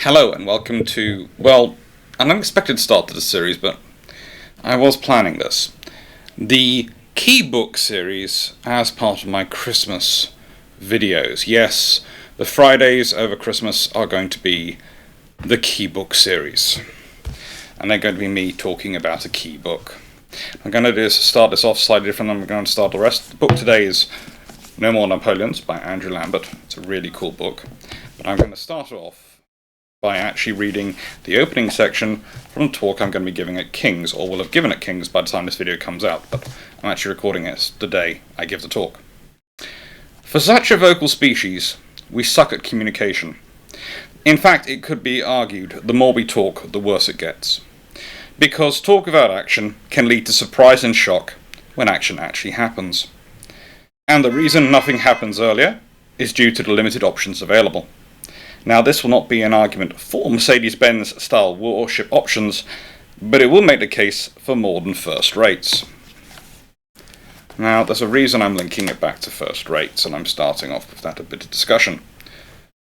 Hello and welcome to, well, an unexpected start to the series, but I was planning this. The Key Book series as part of my Christmas videos. Yes, the Fridays over Christmas are going to be the Key Book series. And they're going to be me talking about a key book. I'm going to start this off slightly different than I'm going to start the rest. The book today is No More Napoleons by Andrew Lambert. It's a really cool book. But I'm going to start off by actually reading the opening section from the talk I'm going to be giving at King's, or will have given at King's by the time this video comes out, but I'm actually recording it the day I give the talk. For such a vocal species, we suck at communication. In fact, it could be argued the more we talk, the worse it gets. Because talk without action can lead to surprise and shock when action actually happens. And the reason nothing happens earlier is due to the limited options available. Now, this will not be an argument for Mercedes-Benz style warship options, but it will make the case for more than first rates. Now, there's a reason I'm linking it back to first rates, and I'm starting off with that a bit of discussion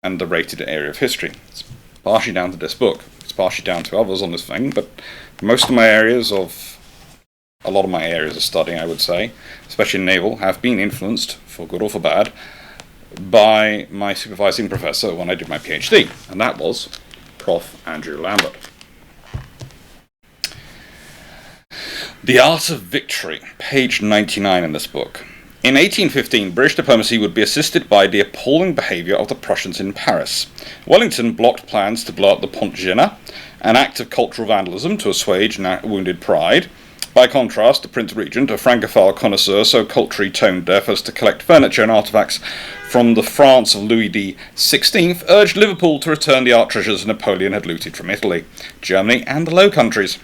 and the rated area of history. It's partially down to this book. It's partially down to others on this thing, but a lot of my areas of study, I would say, especially in Naval, have been influenced, for good or for bad, by my supervising professor when I did my PhD, and that was Prof. Andrew Lambert. The Art of Victory, page 99 in this book. In 1815, British diplomacy would be assisted by the appalling behaviour of the Prussians in Paris. Wellington blocked plans to blow up the Pont Gêne, an act of cultural vandalism to assuage wounded pride. By contrast, the Prince Regent, a Francophile connoisseur so culturally tone deaf as to collect furniture and artefacts from the France of Louis XVI, urged Liverpool to return the art treasures Napoleon had looted from Italy, Germany and the Low Countries.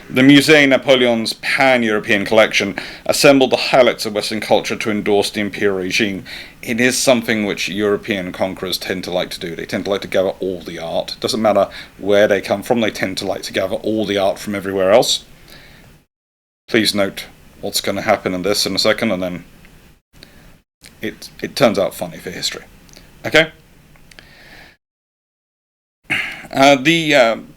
The Musée Napoleons pan-European collection assembled the highlights of Western culture to endorse the imperial regime. It is something which European conquerors tend to like to do. They tend to like to gather all the art. It doesn't matter where they come from, they tend to like to gather all the art from everywhere else. Please note what's going to happen in this in a second, and then it turns out funny for history. Okay?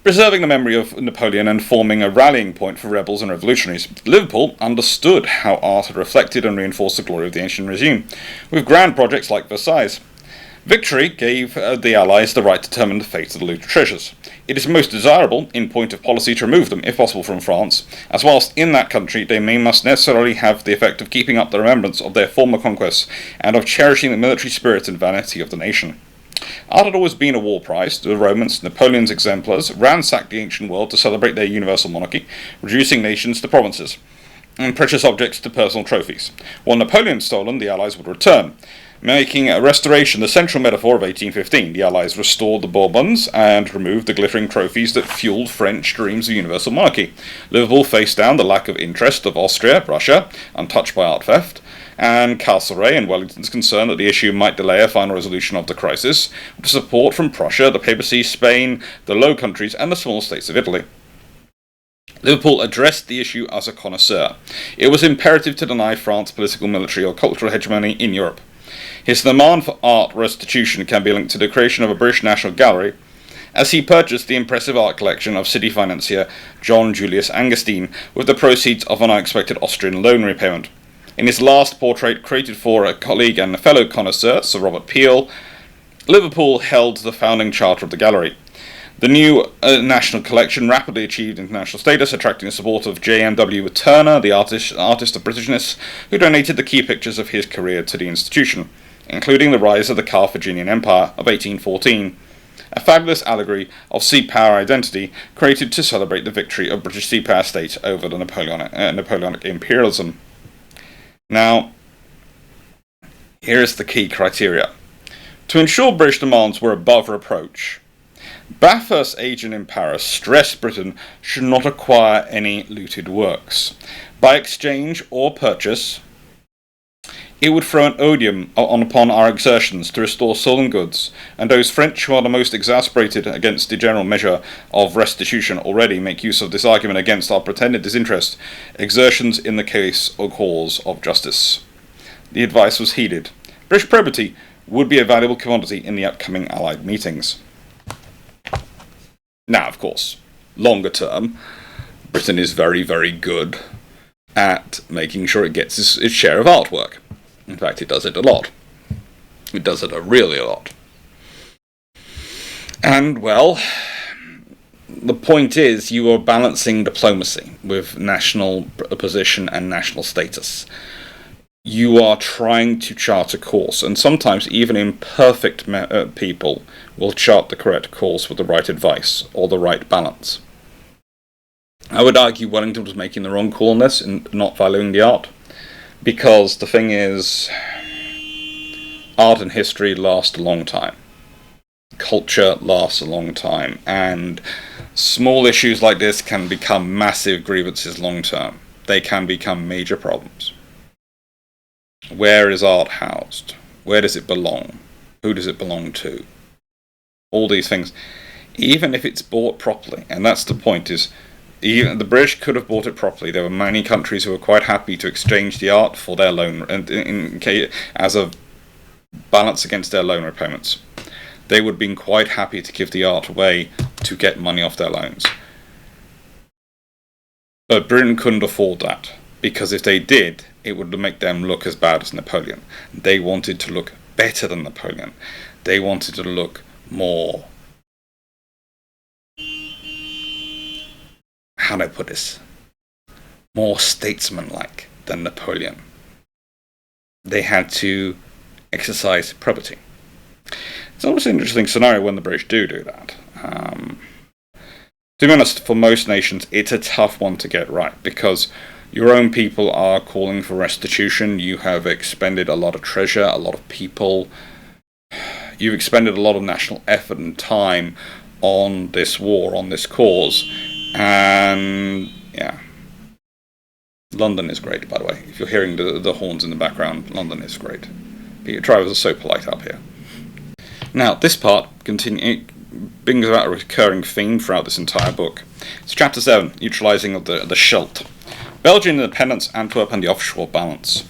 Preserving the memory of Napoleon and forming a rallying point for rebels and revolutionaries, Liverpool understood how art had reflected and reinforced the glory of the ancient regime, with grand projects like Versailles. Victory gave the Allies the right to determine the fate of the looted treasures. It is most desirable, in point of policy, to remove them, if possible, from France, as whilst in that country they must necessarily have the effect of keeping up the remembrance of their former conquests, and of cherishing the military spirit and vanity of the nation. Art had always been a war prize. The Romans, Napoleon's exemplars, ransacked the ancient world to celebrate their universal monarchy, reducing nations to provinces, and precious objects to personal trophies. While Napoleon stolen, the Allies would return. Making a restoration the central metaphor of 1815, the Allies restored the Bourbons and removed the glittering trophies that fueled French dreams of universal monarchy. Liverpool faced down the lack of interest of Austria, Russia, untouched by art theft, and Castlereagh and Wellington's concern that the issue might delay a final resolution of the crisis, with support from Prussia, the papacy, Spain, the Low Countries, and the small states of Italy. Liverpool addressed the issue as a connoisseur. It was imperative to deny France political, military, or cultural hegemony in Europe. His demand for art restitution can be linked to the creation of a British National Gallery, as he purchased the impressive art collection of city financier John Julius Angerstein with the proceeds of an unexpected Austrian loan repayment. In his last portrait, created for a colleague and a fellow connoisseur, Sir Robert Peel, Liverpool held the founding charter of the gallery. The new national collection rapidly achieved international status, attracting the support of J.M.W. Turner, the artist of Britishness, who donated the key pictures of his career to the institution, including the rise of the Carthaginian Empire of 1814, a fabulous allegory of sea power identity created to celebrate the victory of British sea power state over the Napoleonic imperialism. Now, here's the key criteria. To ensure British demands were above reproach, Bathurst's agent in Paris stressed Britain should not acquire any looted works. By exchange or purchase, it would throw an odium upon our exertions to restore stolen goods, and those French who are the most exasperated against the general measure of restitution already make use of this argument against our pretended disinterest, exertions in the case or cause of justice. The advice was heeded. British probity would be a valuable commodity in the upcoming Allied meetings. Now, of course, longer term, Britain is very, very good at making sure it gets its share of artwork. In fact, it does it a lot. It does it really a lot. And, well, the point is you are balancing diplomacy with national position and national status. You are trying to chart a course, and sometimes even imperfect people will chart the correct course with the right advice or the right balance. I would argue Wellington was making the wrong call on this and not valuing the art, because the thing is, art and history last a long time. Culture lasts a long time, and small issues like this can become massive grievances long term. They can become major problems. Where is art housed? Where does it belong? Who does it belong to? All these things. Even if it's bought properly, and that's the point, is even the British could have bought it properly. There were many countries who were quite happy to exchange the art for their loan, and as a balance against their loan repayments. They would have been quite happy to give the art away to get money off their loans. But Britain couldn't afford that, because if they did, it would make them look as bad as Napoleon. They wanted to look better than Napoleon. They wanted to look more... how do I put this? More statesman-like than Napoleon. They had to exercise probity. It's always an interesting scenario when the British do that. To be honest, for most nations, it's a tough one to get right, because your own people are calling for restitution. You have expended a lot of treasure, a lot of people. You've expended a lot of national effort and time on this war, on this cause. And, yeah. London is great, by the way. If you're hearing the horns in the background, London is great. Peter Travers are so polite up here. Now, this part brings about a recurring theme throughout this entire book. It's Chapter 7, Neutralising of the Scheldt. Belgian independence, Antwerp and the offshore balance.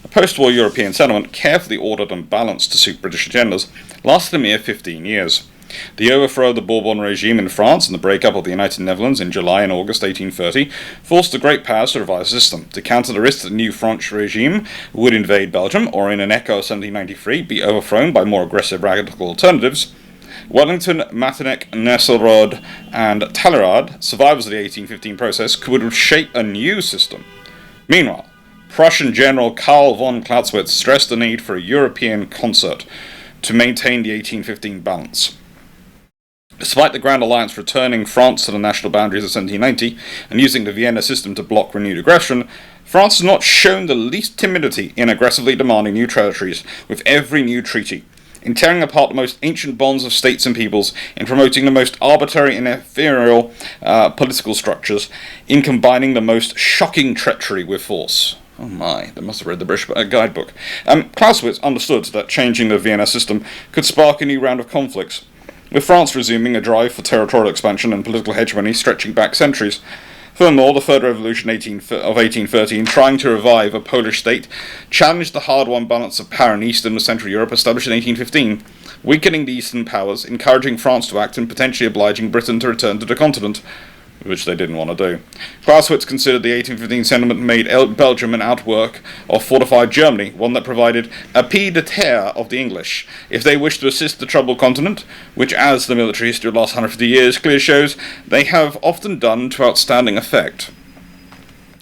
The post-war European settlement, carefully ordered and balanced to suit British agendas, lasted a mere 15 years. The overthrow of the Bourbon regime in France and the breakup of the United Netherlands in July and August 1830 forced the Great Powers to revise the system, to counter the risk that the new French regime would invade Belgium, or in an echo of 1793, be overthrown by more aggressive radical alternatives. Wellington, Metternich, Nesselrode, and Talleyrand, survivors of the 1815 process, could shape a new system. Meanwhile, Prussian General Karl von Clausewitz stressed the need for a European concert to maintain the 1815 balance. Despite the Grand Alliance returning France to the national boundaries of 1790 and using the Vienna system to block renewed aggression, France has not shown the least timidity in aggressively demanding new territories with every new treaty, in tearing apart the most ancient bonds of states and peoples, in promoting the most arbitrary and ephemeral political structures, in combining the most shocking treachery with force. Oh my, they must have read the British guidebook. Clausewitz understood that changing the Vienna system could spark a new round of conflicts, with France resuming a drive for territorial expansion and political hegemony stretching back centuries. Furthermore, the Third Revolution of 1813, trying to revive a Polish state, challenged the hard-won balance of power in Eastern and Central Europe established in 1815, weakening the Eastern powers, encouraging France to act and potentially obliging Britain to return to the continent, which they didn't want to do. Clausewitz considered the 1815 settlement made Belgium an outwork of fortified Germany, one that provided a pied-à-terre of the English, if they wished to assist the troubled continent, which, as the military history of the last 150 years clearly shows, they have often done to outstanding effect.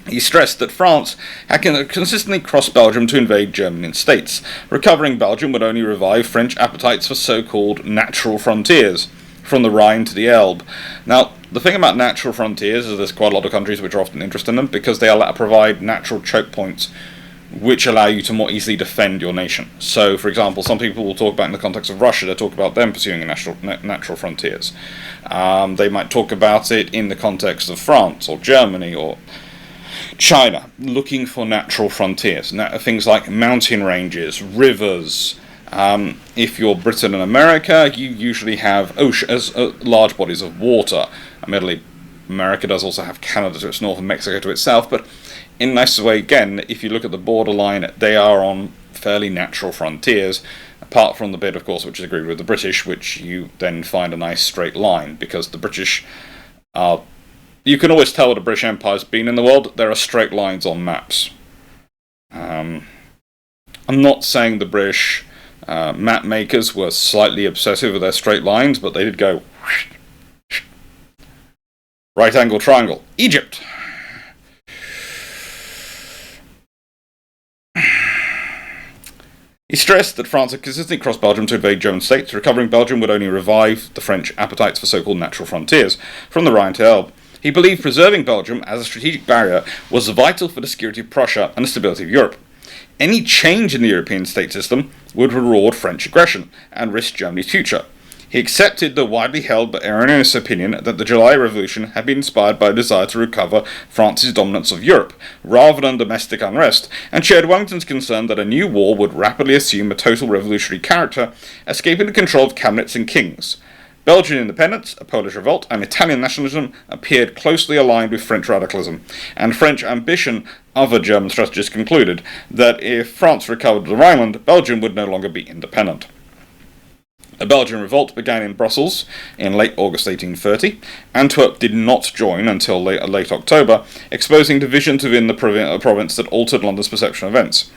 He stressed that France had consistently crossed Belgium to invade German states. Recovering Belgium would only revive French appetites for so-called natural frontiers, from the Rhine to the Elbe. Now, the thing about natural frontiers is there's quite a lot of countries which are often interested in them because they provide natural choke points which allow you to more easily defend your nation. So, for example, some people will talk about in the context of Russia, they talk about them pursuing natural frontiers. They might talk about it in the context of France or Germany or China, looking for natural frontiers. Things like mountain ranges, rivers. If you're Britain and America, you usually have large bodies of water. Admittedly, America does also have Canada to its north and Mexico to its south, but in a nice way, again, if you look at the borderline, they are on fairly natural frontiers, apart from the bit, of course, which is agreed with the British, which you then find a nice straight line, because the British are... You can always tell what a British Empire's been in the world. There are straight lines on maps. I'm not saying the British map makers were slightly obsessive with their straight lines, but they did go... Right angle triangle. Egypt! He stressed that France had consistently crossed Belgium to invade German states. Recovering Belgium would only revive the French appetites for so-called natural frontiers, from the Rhine to Elbe. He believed preserving Belgium as a strategic barrier was vital for the security of Prussia and the stability of Europe. Any change in the European state system would reward French aggression and risk Germany's future. He accepted the widely held but erroneous opinion that the July Revolution had been inspired by a desire to recover France's dominance of Europe, rather than domestic unrest, and shared Wellington's concern that a new war would rapidly assume a total revolutionary character, escaping the control of cabinets and kings. Belgian independence, a Polish revolt, and Italian nationalism appeared closely aligned with French radicalism, and French ambition, other German strategists concluded, that if France recovered the Rhineland, Belgium would no longer be independent. A Belgian revolt began in Brussels in late August 1830. Antwerp did not join until late October, exposing divisions within the province that altered London's perception of events.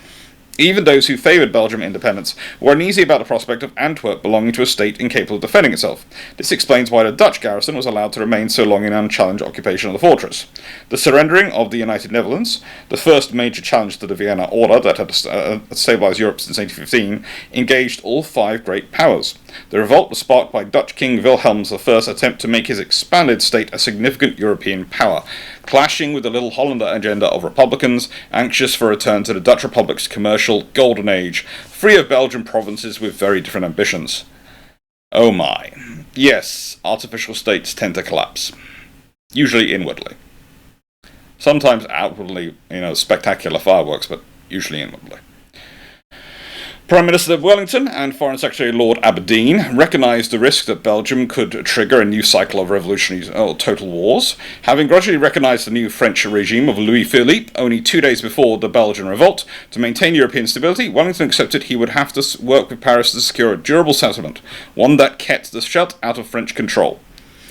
Even those who favoured Belgian independence were uneasy about the prospect of Antwerp belonging to a state incapable of defending itself. This explains why the Dutch garrison was allowed to remain so long in unchallenged occupation of the fortress. The surrendering of the United Netherlands, the first major challenge to the Vienna Order that had stabilised Europe since 1815, engaged all five great powers. The revolt was sparked by Dutch King Wilhelm's I's attempt to make his expanded state a significant European power, clashing with the Little Hollander agenda of Republicans, anxious for a return to the Dutch Republic's commercial golden age, free of Belgian provinces with very different ambitions. Oh my. Yes, artificial states tend to collapse. Usually inwardly. Sometimes outwardly, spectacular fireworks, but usually inwardly. Prime Minister of Wellington and Foreign Secretary Lord Aberdeen recognised the risk that Belgium could trigger a new cycle of revolutionary total wars. Having gradually recognised the new French regime of Louis Philippe only 2 days before the Belgian revolt, to maintain European stability, Wellington accepted he would have to work with Paris to secure a durable settlement, one that kept the Scheldt out of French control.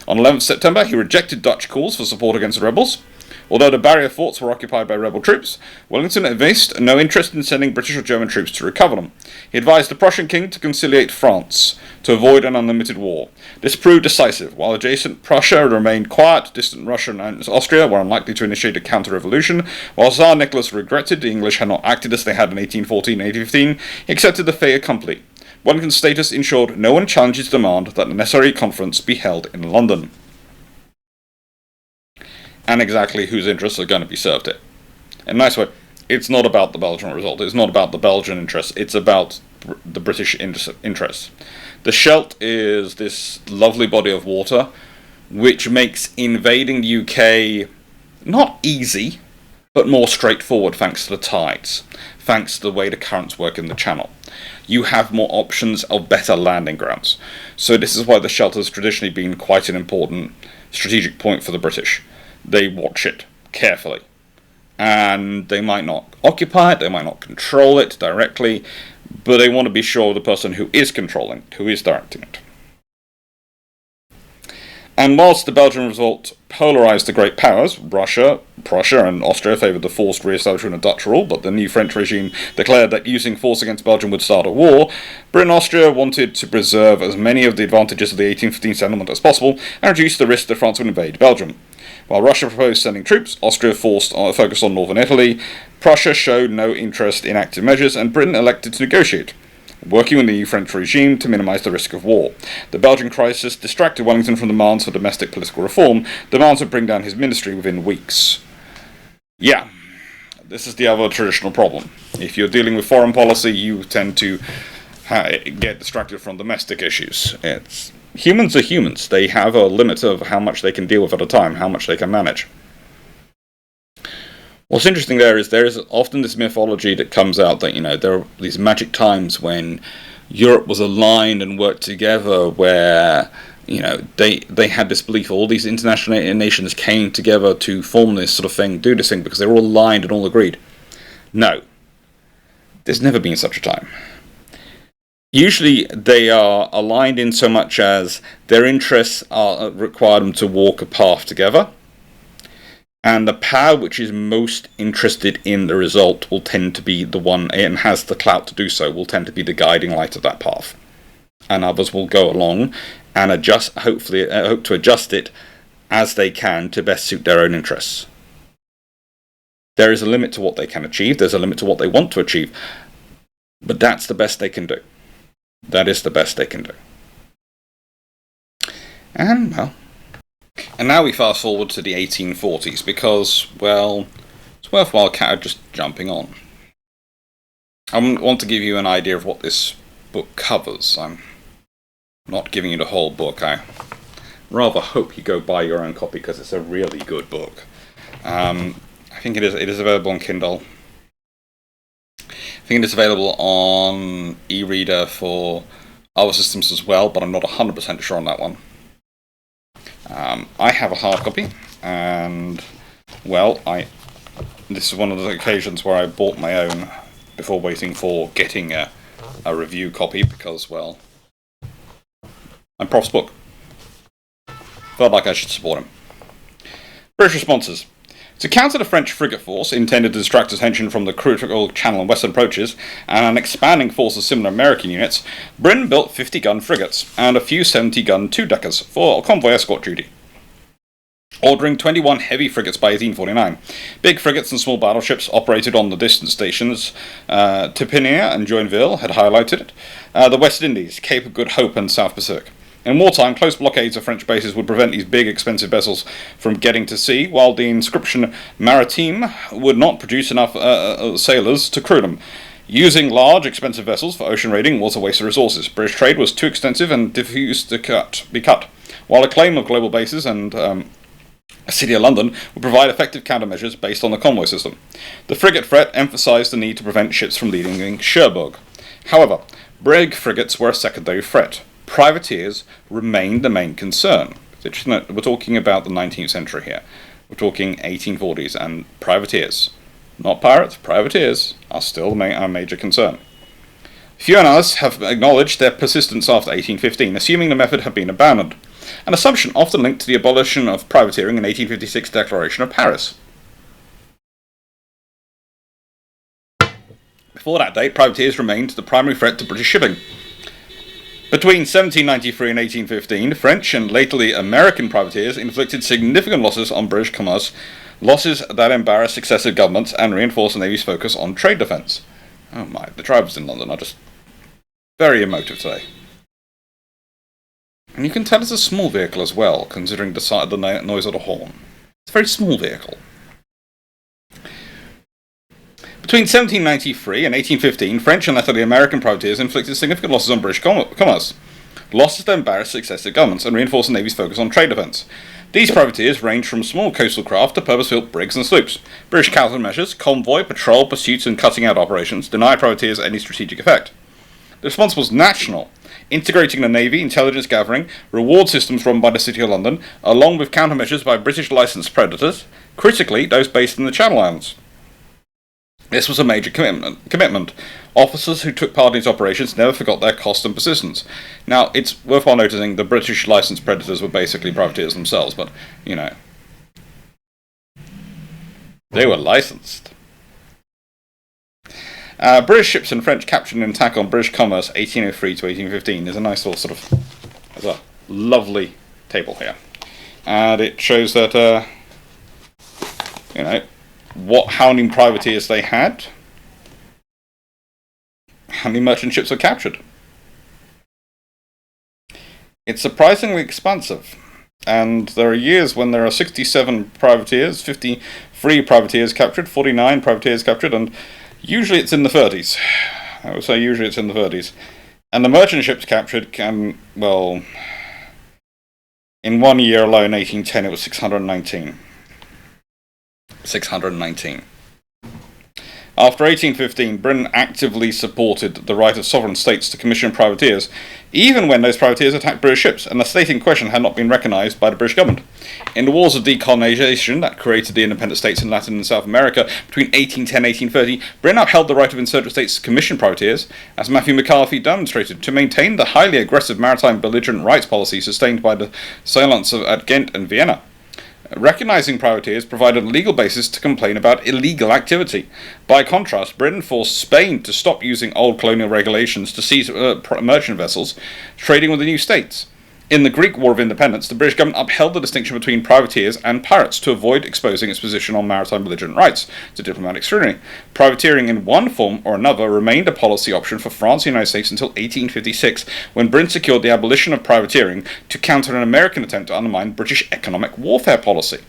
On 11th September, he rejected Dutch calls for support against the rebels. Although the barrier forts were occupied by rebel troops, Wellington evinced no interest in sending British or German troops to recover them. He advised the Prussian king to conciliate France, to avoid an unlimited war. This proved decisive. While adjacent Prussia remained quiet, distant Russia and Austria were unlikely to initiate a counter-revolution. While Tsar Nicholas regretted the English had not acted as they had in 1814 and 1815, he accepted the fait accompli. Wellington's status ensured no one challenged his demand that the necessary conference be held in London. And exactly whose interests are going to be served here. In a nice way, it's not about the Belgian result, it's not about the Belgian interests, it's about the British interests. The Scheldt is this lovely body of water which makes invading the UK not easy, but more straightforward thanks to the tides, thanks to the way the currents work in the channel. You have more options of better landing grounds. So this is why the Scheldt has traditionally been quite an important strategic point for the British. They watch it carefully. And they might not occupy it, they might not control it directly, but they want to be sure of the person who is controlling it, who is directing it. And whilst the Belgian revolt polarised the great powers, Russia, Prussia and Austria favoured the forced re-establishment of Dutch rule, but the new French regime declared that using force against Belgium would start a war, Britain and Austria wanted to preserve as many of the advantages of the 1815 settlement as possible and reduce the risk that France would invade Belgium. While Russia proposed sending troops, Austria focused on northern Italy, Prussia showed no interest in active measures, and Britain elected to negotiate, working with the new French regime to minimise the risk of war. The Belgian crisis distracted Wellington from demands for domestic political reform, demands would bring down his ministry within weeks. Yeah, this is the other traditional problem. If you're dealing with foreign policy, you tend to get distracted from domestic issues. Humans are humans. They have a limit of how much they can deal with at a time, how much they can manage. What's interesting there is often this mythology that comes out that, there are these magic times when Europe was aligned and worked together where, they had this belief, all these international nations came together to form this sort of thing, do this thing, because they were all aligned and all agreed. No. There's never been such a time. Usually they are aligned in so much as their interests require them to walk a path together, and the power which is most interested in the result will tend to be the one, and has the clout to do so, will tend to be the guiding light of that path. And others will go along and hope to adjust it as they can to best suit their own interests. There is a limit to what they can achieve, there's a limit to what they want to achieve, but that's the best they can do. That is the best they can do. And now we fast forward to the 1840s, because, well, it's worthwhile just jumping on. I want to give you an idea of what this book covers. I'm not giving you the whole book. I rather hope you go buy your own copy, because it's a really good book. I think it is available on Kindle. I think it is available on e-reader for other systems as well, but I'm not 100% sure on that one. I have a hard copy, and, well, this is one of the occasions where I bought my own before waiting for getting a review copy, because, well, I'm Prof's book. Felt like I should support him. British responses. To counter the French frigate force, intended to distract attention from the critical Channel and Western approaches, and an expanding force of similar American units, Britain built 50-gun frigates, and a few 70-gun two-deckers for convoy escort duty, ordering 21 heavy frigates by 1849. Big frigates and small battleships operated on the distant stations. Tipperary and Joinville had highlighted it. The West Indies, Cape of Good Hope and South Pacific. In wartime, close blockades of French bases would prevent these big, expensive vessels from getting to sea, while the inscription Maritime would not produce enough sailors to crew them. Using large, expensive vessels for ocean raiding was a waste of resources. British trade was too extensive and diffuse to be cut, while a claim of global bases and a City of London would provide effective countermeasures based on the convoy system. The frigate threat emphasised the need to prevent ships from leaving Cherbourg. However, brig frigates were a secondary threat. Privateers remained the main concern. We're talking about the 19th century here. We're talking 1840s, and privateers, not pirates, privateers, are still our major concern. Few analysts have acknowledged their persistence after 1815, assuming the method had been abandoned, an assumption often linked to the abolition of privateering in 1856 Declaration of Paris. Before that date, privateers remained the primary threat to British shipping. Between 1793 and 1815, French and lately American privateers inflicted significant losses on British commerce, losses that embarrassed successive governments and reinforced the Navy's focus on trade defence. Oh my, the tribes in London are just very emotive today. And you can tell it's a small vehicle as well, considering the noise of the horn. It's a very small vehicle. Between 1793 and 1815, French and latterly American privateers inflicted significant losses on British commerce, losses that embarrassed successive governments and reinforced the Navy's focus on trade defence. These privateers ranged from small coastal craft to purpose-built brigs and sloops. British countermeasures, convoy, patrol, pursuits and cutting-out operations denied privateers any strategic effect. The response was national, integrating the Navy, intelligence gathering, reward systems run by the City of London, along with countermeasures by British licensed predators, critically those based in the Channel Islands. This was a major commitment. Officers who took part in these operations never forgot their cost and persistence. Now, it's worthwhile noticing the British licensed predators were basically privateers themselves, but, you know, they were licensed. British ships and French captured and attack on British commerce 1803 to 1815 is a nice little sort of, there's a lovely table here. And it shows that, you know, how many privateers they had, how many merchant ships were captured. It's surprisingly expansive, and there are years when there are 67 privateers, 53 privateers captured, 49 privateers captured, and usually it's in the 30s. I would say usually it's in the 30s. And the merchant ships captured can, well, in 1 year alone, 1810, it was 619. 619. After 1815, Britain actively supported the right of sovereign states to commission privateers, even when those privateers attacked British ships and the state in question had not been recognised by the British government. In the wars of decolonisation that created the independent states in Latin and South America between 1810 and 1830, Britain upheld the right of insurgent states to commission privateers, as Matthew McCarthy demonstrated, to maintain the highly aggressive maritime belligerent rights policy sustained by the Silence at Ghent and Vienna. Recognising privateers provided a legal basis to complain about illegal activity. By contrast, Britain forced Spain to stop using old colonial regulations to seize merchant vessels trading with the new states. In the Greek War of Independence, the British government upheld the distinction between privateers and pirates to avoid exposing its position on maritime belligerent rights to diplomatic scrutiny. Privateering in one form or another remained a policy option for France and the United States until 1856, when Britain secured the abolition of privateering to counter an American attempt to undermine British economic warfare policy.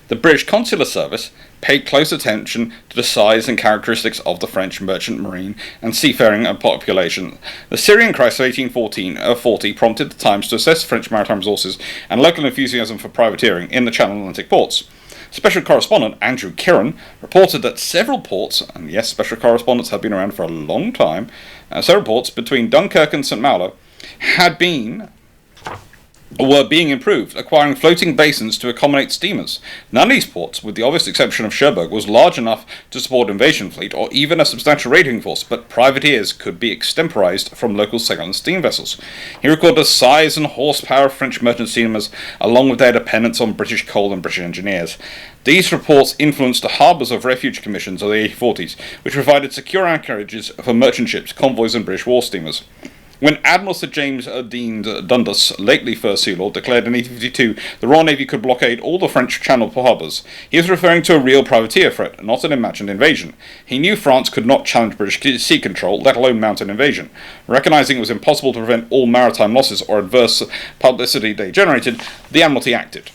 The British Consular Service paid close attention to the size and characteristics of the French merchant marine and seafaring population. The Syrian crisis of 1840 prompted the Times to assess French maritime resources and local enthusiasm for privateering in the Channel Atlantic ports. Special correspondent Andrew Kieran reported that several ports, and yes, special correspondents have been around for a long time, several ports between Dunkirk and St. Malo were being improved, acquiring floating basins to accommodate steamers. None of these ports, with the obvious exception of Cherbourg, was large enough to support an invasion fleet or even a substantial raiding force, but privateers could be extemporized from local sail and steam vessels. He recorded the size and horsepower of French merchant steamers, along with their dependence on British coal and British engineers. These reports influenced the harbours of refuge commissions of the 1840s, which provided secure anchorages for merchant ships, convoys and British war steamers. When Admiral Sir James Dean Dundas, lately First Sea Lord, declared in 1852 the Royal Navy could blockade all the French Channel harbours, he was referring to a real privateer threat, not an imagined invasion. He knew France could not challenge British sea control, let alone mount an invasion. Recognising it was impossible to prevent all maritime losses or adverse publicity they generated, the Admiralty acted.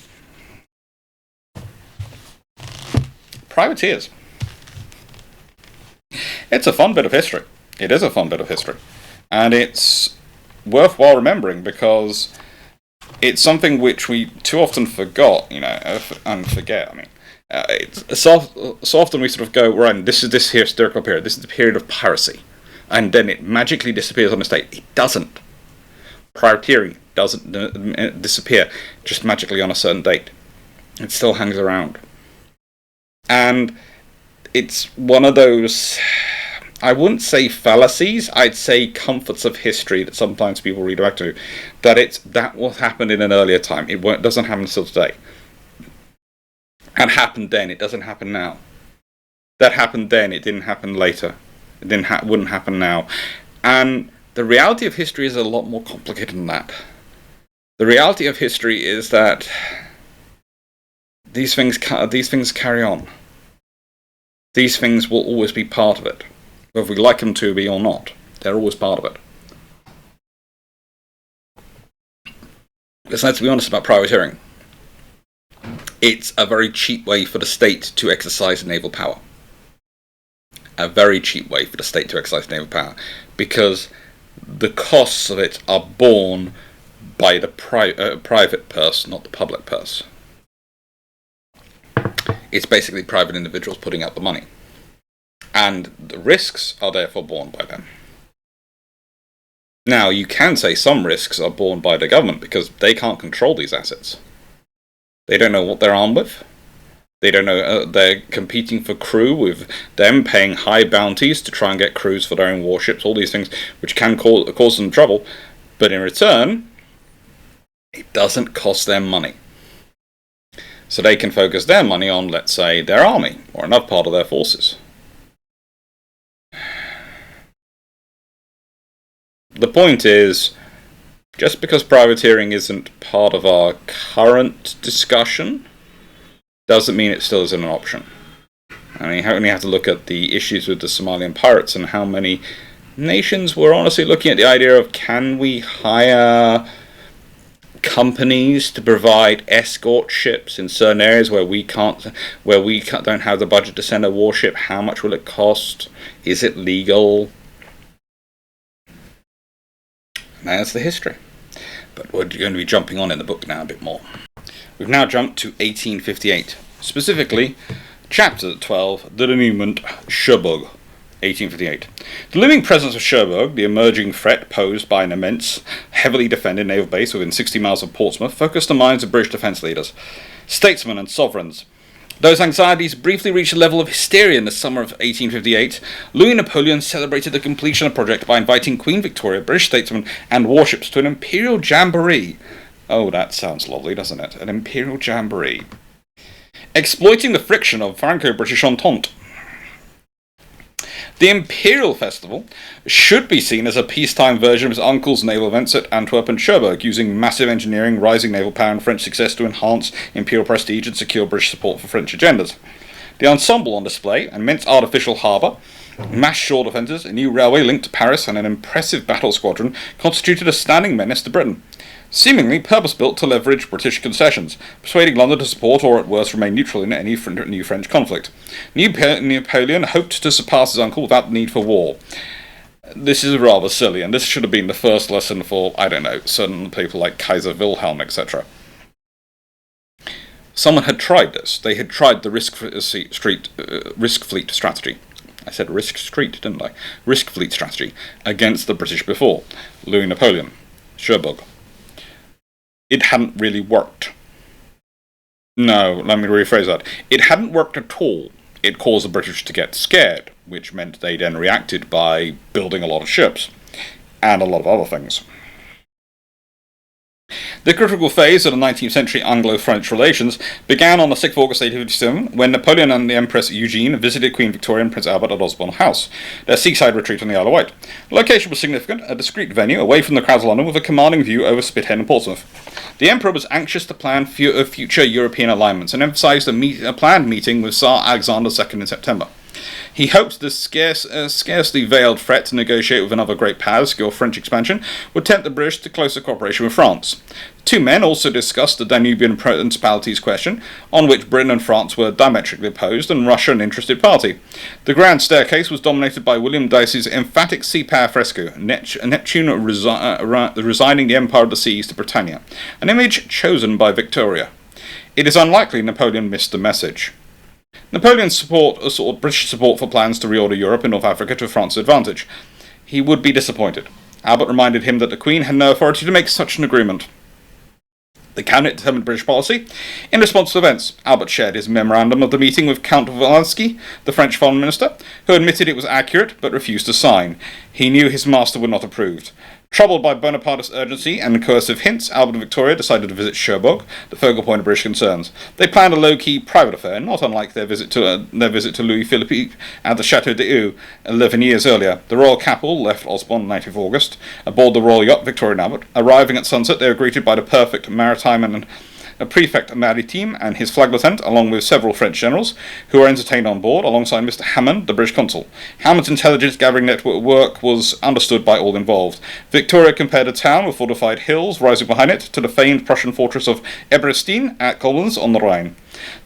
Privateers. It's a fun bit of history. It is a fun bit of history. And it's worthwhile remembering because it's something which we too often forgot, and forget. It's so often we sort of go, right, this is this historical period, this is the period of piracy, and then it magically disappears on the state. It doesn't. Privateering doesn't disappear just magically on a certain date. It still hangs around. And it's one of those, I wouldn't say fallacies, I'd say comforts of history that sometimes people read back to, that what happened in an earlier time. It doesn't happen until today. And happened then, it doesn't happen now. That happened then, it didn't happen later. It wouldn't happen now. And the reality of history is a lot more complicated than that. The reality of history is that these things carry on. These things will always be part of it. Whether we like them to be or not, they're always part of it. Because let's be honest about privateering. It's a very cheap way for the state to exercise naval power. A very cheap way for the state to exercise naval power. Because the costs of it are borne by the private purse, not the public purse. It's basically private individuals putting out the money. And the risks are therefore borne by them. Now, you can say some risks are borne by the government because they can't control these assets. They don't know what they're armed with. They don't know they're competing for crew with them paying high bounties to try and get crews for their own warships, all these things which can cause them trouble. But in return, it doesn't cost them money. So they can focus their money on, let's say, their army or another part of their forces. The point is, just because privateering isn't part of our current discussion, doesn't mean it still isn't an option. I mean, you only have to look at the issues with the Somalian pirates and how many nations were honestly looking at the idea of, can we hire companies to provide escort ships in certain areas where we don't have the budget to send a warship? How much will it cost? Is it legal? That's the history. But we're going to be jumping on in the book now a bit more. We've now jumped to 1858. Specifically, Chapter 12, The Denouement, Cherbourg, 1858. The looming presence of Cherbourg, the emerging threat posed by an immense, heavily defended naval base within 60 miles of Portsmouth, focused the minds of British defence leaders, statesmen and sovereigns. Those anxieties briefly reached a level of hysteria in the summer of 1858. Louis Napoleon celebrated the completion of the project by inviting Queen Victoria, British statesmen, and warships to an imperial jamboree. Oh, that sounds lovely, doesn't it? An imperial jamboree. Exploiting the friction of Franco-British Entente. The Imperial Festival should be seen as a peacetime version of his uncle's naval events at Antwerp and Cherbourg, using massive engineering, rising naval power, and French success to enhance imperial prestige and secure British support for French agendas. The ensemble on display, an immense artificial harbour, mass shore defences, a new railway link to Paris, and an impressive battle squadron constituted a standing menace to Britain, seemingly purpose-built to leverage British concessions, persuading London to support or at worst remain neutral in any new French conflict. Napoleon hoped to surpass his uncle without the need for war. This is rather silly, and this should have been the first lesson for, I don't know, certain people like Kaiser Wilhelm, etc. Someone had tried this. They had tried the risk fleet strategy. I said risk street, didn't I? Risk fleet strategy against the British before. Louis Napoleon. Cherbourg. It hadn't really worked. No, let me rephrase that. It hadn't worked at all. It caused the British to get scared, which meant they then reacted by building a lot of ships, and a lot of other things. The critical phase of the 19th century Anglo-French relations began on the 6th of August 1857, when Napoleon and the Empress Eugene visited Queen Victoria and Prince Albert at Osborne House, their seaside retreat on the Isle of Wight. The location was significant, a discreet venue away from the crowds of London with a commanding view over Spithead and Portsmouth. The Emperor was anxious to plan future European alignments and emphasised a planned meeting with Tsar Alexander II in September. He hoped this scarcely veiled threat to negotiate with another great power to secure French expansion would tempt the British to closer cooperation with France. Two men also discussed the Danubian Principalities question, on which Britain and France were diametrically opposed and Russia an interested party. The grand staircase was dominated by William Dicey's emphatic sea power fresco, Neptune resigning the empire of the seas to Britannia, an image chosen by Victoria. It is unlikely Napoleon missed the message. Napoleon's sought British support for plans to reorder Europe and North Africa to France's advantage. He would be disappointed. Albert reminded him that the Queen had no authority to make such an agreement. The cabinet determined British policy. In response to events, Albert shared his memorandum of the meeting with Count Walensky, the French foreign minister, who admitted it was accurate but refused to sign. He knew his master would not approve. Troubled by Bonaparte's urgency and coercive hints, Albert and Victoria decided to visit Cherbourg, the focal point of British concerns. They planned a low-key private affair, not unlike their visit to Louis Philippe at the Château d'Eu 11 years earlier. The royal couple left Osborne on 19th August aboard the royal yacht Victoria and Albert. Arriving at sunset, they were greeted by the perfect maritime and a prefect maritime and his flag lieutenant, along with several French generals, who were entertained on board, alongside Mr. Hammond, the British consul. Hammond's intelligence-gathering network was understood by all involved. Victoria compared a town with fortified hills rising behind it to the famed Prussian fortress of Eberstein at Koblenz on the Rhine.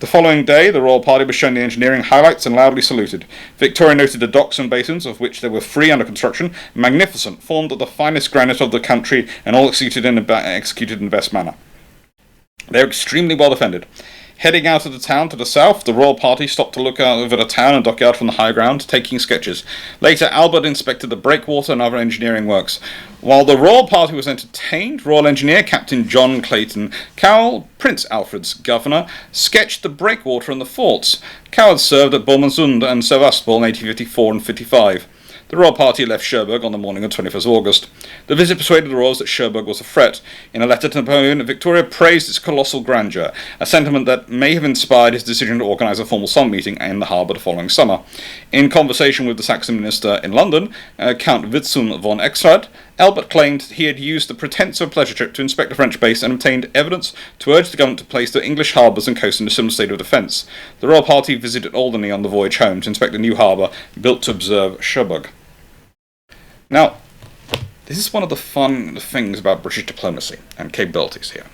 The following day, the royal party was shown the engineering highlights and loudly saluted. Victoria noted the docks and basins, of which there were 3 under construction, magnificent, formed of the finest granite of the country, and all executed in the best manner. They were extremely well defended. Heading out of the town to the south, the royal party stopped to look over the town and dockyard from the high ground, taking sketches. Later, Albert inspected the breakwater and other engineering works. While the royal party was entertained, Royal Engineer Captain John Clayton Cowell, Prince Alfred's governor, sketched the breakwater and the forts. Cowell had served at Beaumont and Sevastopol in 1854 and 55. The royal party left Cherbourg on the morning of 21st August. The visit persuaded the royals that Cherbourg was a threat. In a letter to Napoleon, Victoria praised its colossal grandeur, a sentiment that may have inspired his decision to organise a formal summit meeting in the harbour the following summer. In conversation with the Saxon minister in London, Count Witzum von Exrad, Albert claimed he had used the pretence of a pleasure trip to inspect the French base and obtained evidence to urge the government to place the English harbours and coast in a similar state of defence. The royal party visited Alderney on the voyage home to inspect the new harbour built to observe Cherbourg. Now, this is one of the fun things about British diplomacy and capabilities here.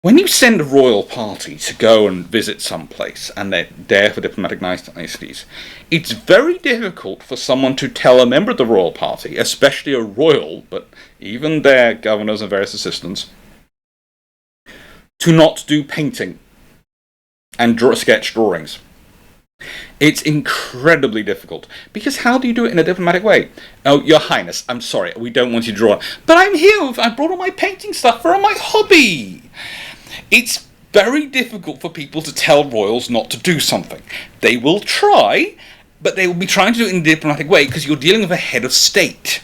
When you send a royal party to go and visit some place and they're there for diplomatic niceties, it's very difficult for someone to tell a member of the royal party, especially a royal, but even their governors and various assistants, to not do painting. and sketch drawings. It's incredibly difficult, because how do you do it in a diplomatic way? Oh, Your Highness, I'm sorry, we don't want you to draw. But I'm here, I brought all my painting stuff for my hobby. It's very difficult for people to tell royals not to do something. They will try, but they will be trying to do it in a diplomatic way, because you're dealing with a head of state.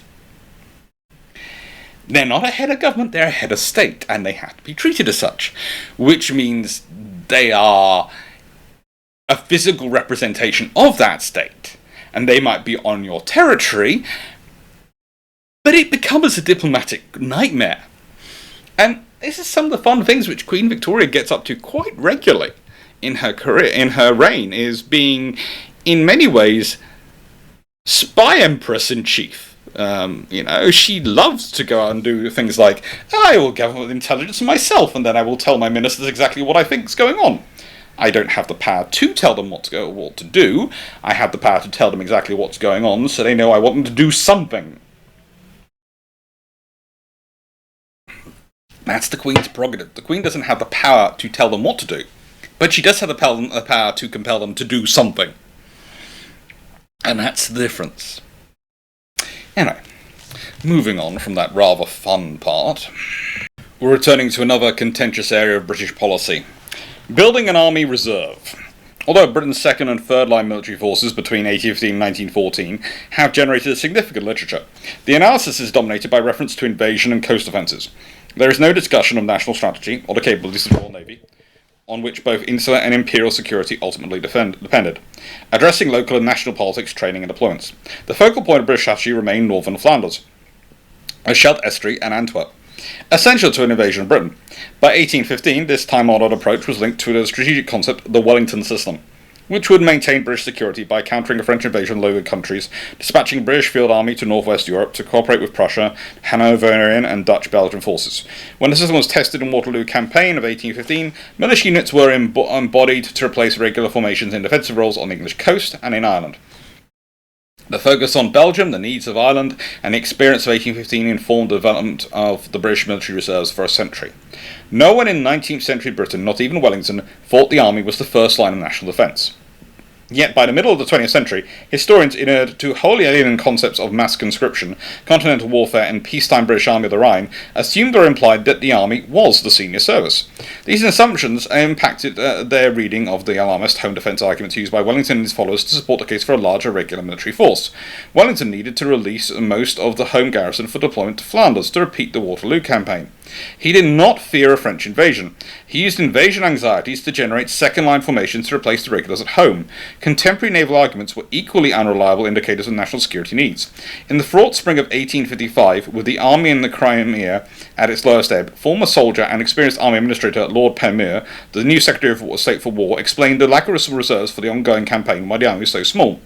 They're not a head of government, they're a head of state, and they have to be treated as such, which means they are a physical representation of that state, and they might be on your territory, but it becomes a diplomatic nightmare. And this is some of the fun things which Queen Victoria gets up to quite regularly in her career, in her reign, is being, in many ways, spy empress in chief. She loves to go out and do things like, I will gather with intelligence myself, and then I will tell my ministers exactly what I think is going on. I don't have the power to tell them what to do. I have the power to tell them exactly what's going on, so they know I want them to do something. That's the Queen's prerogative. The Queen doesn't have the power to tell them what to do, but she does have the power to compel them to do something. And that's the difference. Anyway, moving on from that rather fun part, we're returning to another contentious area of British policy. Building an army reserve. Although Britain's second and third line military forces between 1815 and 1914 have generated a significant literature, the analysis is dominated by reference to invasion and coast defences. There is no discussion of national strategy or the capabilities of the Royal Navy, on which both insular and imperial security ultimately depended, addressing local and national politics, training and deployments. The focal point of British strategy remained northern Flanders, a Scheldt estuary and Antwerp, essential to an invasion of Britain. By 1815, this time-honoured approach was linked to the strategic concept, the Wellington system, which would maintain British security by countering a French invasion of Low countries, dispatching a British field army to northwest Europe to cooperate with Prussia, Hanoverian and Dutch Belgian forces. When the system was tested in Waterloo campaign of 1815, militia units were embodied to replace regular formations in defensive roles on the English coast and in Ireland. The focus on Belgium, the needs of Ireland, and the experience of 1815 informed the development of the British military reserves for a century. No one in 19th century Britain, not even Wellington, thought the army was the first line of national defence. Yet by the middle of the 20th century, historians inured to wholly alien concepts of mass conscription, continental warfare and peacetime British Army of the Rhine assumed or implied that the army was the senior service. These assumptions impacted their reading of the alarmist home defence arguments used by Wellington and his followers to support the case for a larger regular military force. Wellington needed to release most of the home garrison for deployment to Flanders to repeat the Waterloo campaign. He did not fear a French invasion. He used invasion anxieties to generate second-line formations to replace the regulars at home. Contemporary naval arguments were equally unreliable indicators of national security needs. In the fraught spring of 1855, with the army in the Crimea at its lowest ebb, former soldier and experienced army administrator Lord Panmure, the new Secretary of State for War, explained the lack of reserves for the ongoing campaign why the army was so small.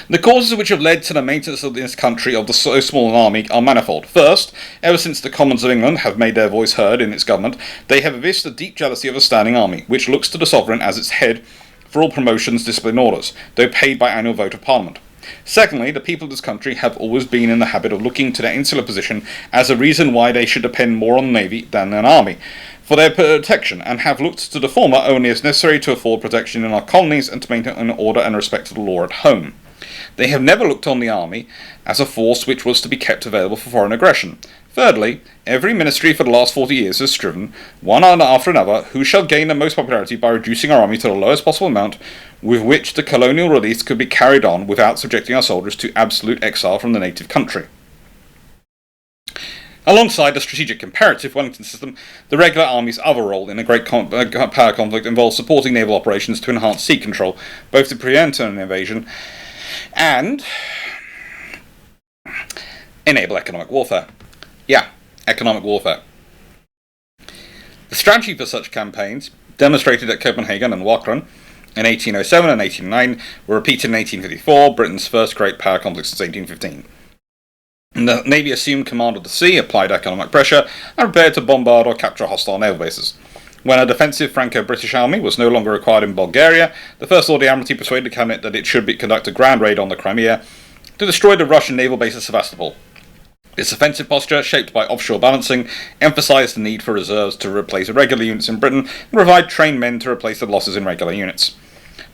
The causes which have led to the maintenance of this country of so small an army are manifold. First, ever since the Commons of England have made their voice heard in its government, they have evinced a deep jealousy of a standing army, which looks to the sovereign as its head for all promotions, discipline and orders, though paid by annual vote of Parliament. Secondly, the people of this country have always been in the habit of looking to their insular position as a reason why they should depend more on the Navy than an army for their protection, and have looked to the former only as necessary to afford protection in our colonies and to maintain order and respect to the law at home. They have never looked on the army as a force which was to be kept available for foreign aggression. Thirdly, every ministry for the last 40 years has striven, one after another, who shall gain the most popularity by reducing our army to the lowest possible amount with which the colonial release could be carried on without subjecting our soldiers to absolute exile from the native country. Alongside the strategic imperative Wellington system, the regular army's other role in a great power conflict involves supporting naval operations to enhance sea control, both to prevent an invasion and enable economic warfare. Yeah, economic warfare. The strategy for such campaigns, demonstrated at Copenhagen and Wagram in 1807 and 1809, were repeated in 1854, Britain's first great power conflict since 1815. The Navy assumed command of the sea, applied economic pressure, and prepared to bombard or capture hostile naval bases. When a defensive Franco-British army was no longer required in Bulgaria, the First Lord of the Admiralty persuaded the Cabinet that it should conduct a grand raid on the Crimea to destroy the Russian naval base at Sevastopol. Its offensive posture, shaped by offshore balancing, emphasised the need for reserves to replace irregular units in Britain and provide trained men to replace the losses in regular units.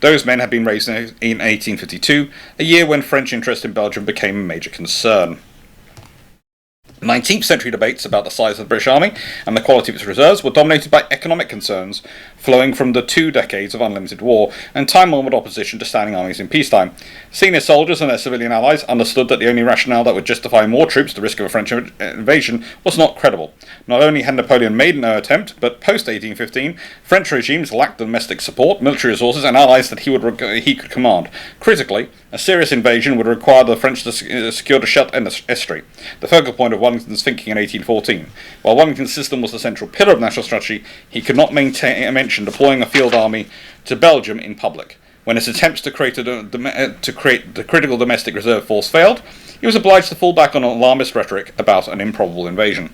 Those men had been raised in 1852, a year when French interest in Belgium became a major concern. 19th century debates about the size of the British Army and the quality of its reserves were dominated by economic concerns flowing from the 2 decades of unlimited war and time-honoured opposition to standing armies in peacetime. Senior soldiers and their civilian allies understood that the only rationale that would justify more troops at the risk of a French invasion was not credible. Not only had Napoleon made no attempt, but post-1815, French regimes lacked domestic support, military resources and allies that he could command. Critically, a serious invasion would require the French to secure the Scheldt estuary, the focal point of Wellington's thinking in 1814. While Wellington's system was the central pillar of national strategy, he could not mention deploying a field army to Belgium in public. When his attempts to create the critical domestic reserve force failed, he was obliged to fall back on alarmist rhetoric about an improbable invasion.